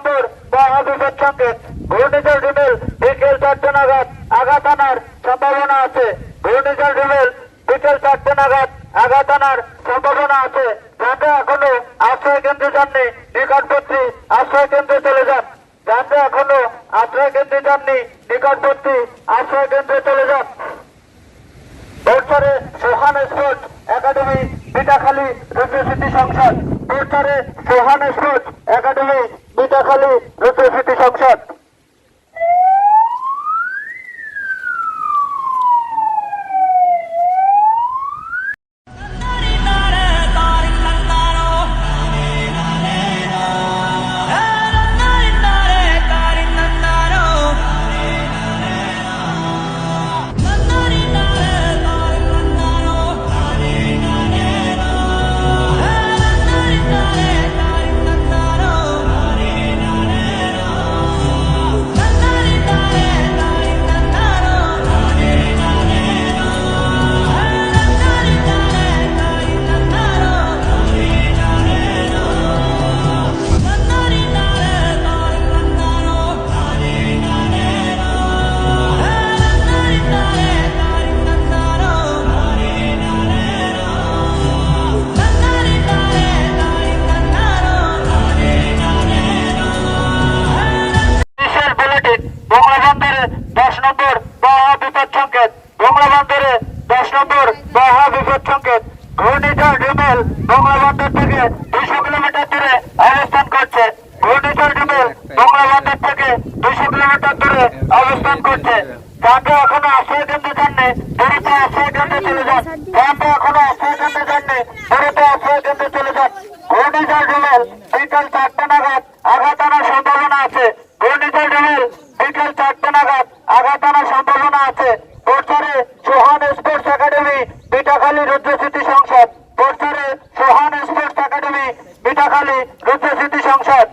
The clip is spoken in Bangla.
নম্বর মহাবিপদ সংকেত। ঘূর্ণিঝড় রিমেল বিকেল 4টে নাগাদ আঘাত আনার সম্ভাবনা আছে। ঘূর্ণিঝড় রিমেল বিকেল 4টে নাগাদ আঘাত আনার সম্ভাবনা আছে। যাতে এখনো আশ্রয় কেন্দ্রে যাননি, নিকটবর্তী আশ্রয় কেন্দ্রে চলে যান। যাতে এখনো আশ্রয় কেন্দ্রে যাননি, নিকটবর্তী আশ্রয় কেন্দ্রে চলে যান। বোরচরে সোহান স্পোর্টস একাডেমি বিটাখালী রুদ্রস্মৃতি সংসদ। বোরচরে সোহান স্পোর্টস একাডেমি বিটাখালী রুদ্রস্মৃতি সংসদ। ঘূর্ণিঝড় রিমেল মংলা বন্দর থেকে 200 কিলোমিটার দূরে অবস্থান করছে। ঘূর্ণিঝড় রিমেল মংলা বন্দর থেকে 200 কিলোমিটার দূরে অবস্থান করছে। যাতে এখনো আশ্রয় কেন্দ্রে যাননি, দ্রুত আশ্রয় কেন্দ্রে চলে যান। যাতে এখনো আশ্রয় কেন্দ্রে যাননি, দ্রুত আশ্রয় কেন্দ্রে চলে যান। ঘূর্ণিঝড় রিমেল বিকাল 4টে নাগাদ আঘাত আনার সম্ভাবনা আছে। ঘূর্ণিঝড় রিমেল বিকাল 4টে নাগাদ আঘাত আনার সম্ভাবনা আছে। বোরচরে সোহান স্পোর্টস একাডেমি বিটাখালী রুদ্রস্মৃতি সংসদ। বোরচরে সোহান স্পোর্টস একাডেমি বিটাখালী রুদ্রস্মৃতি সংসদ।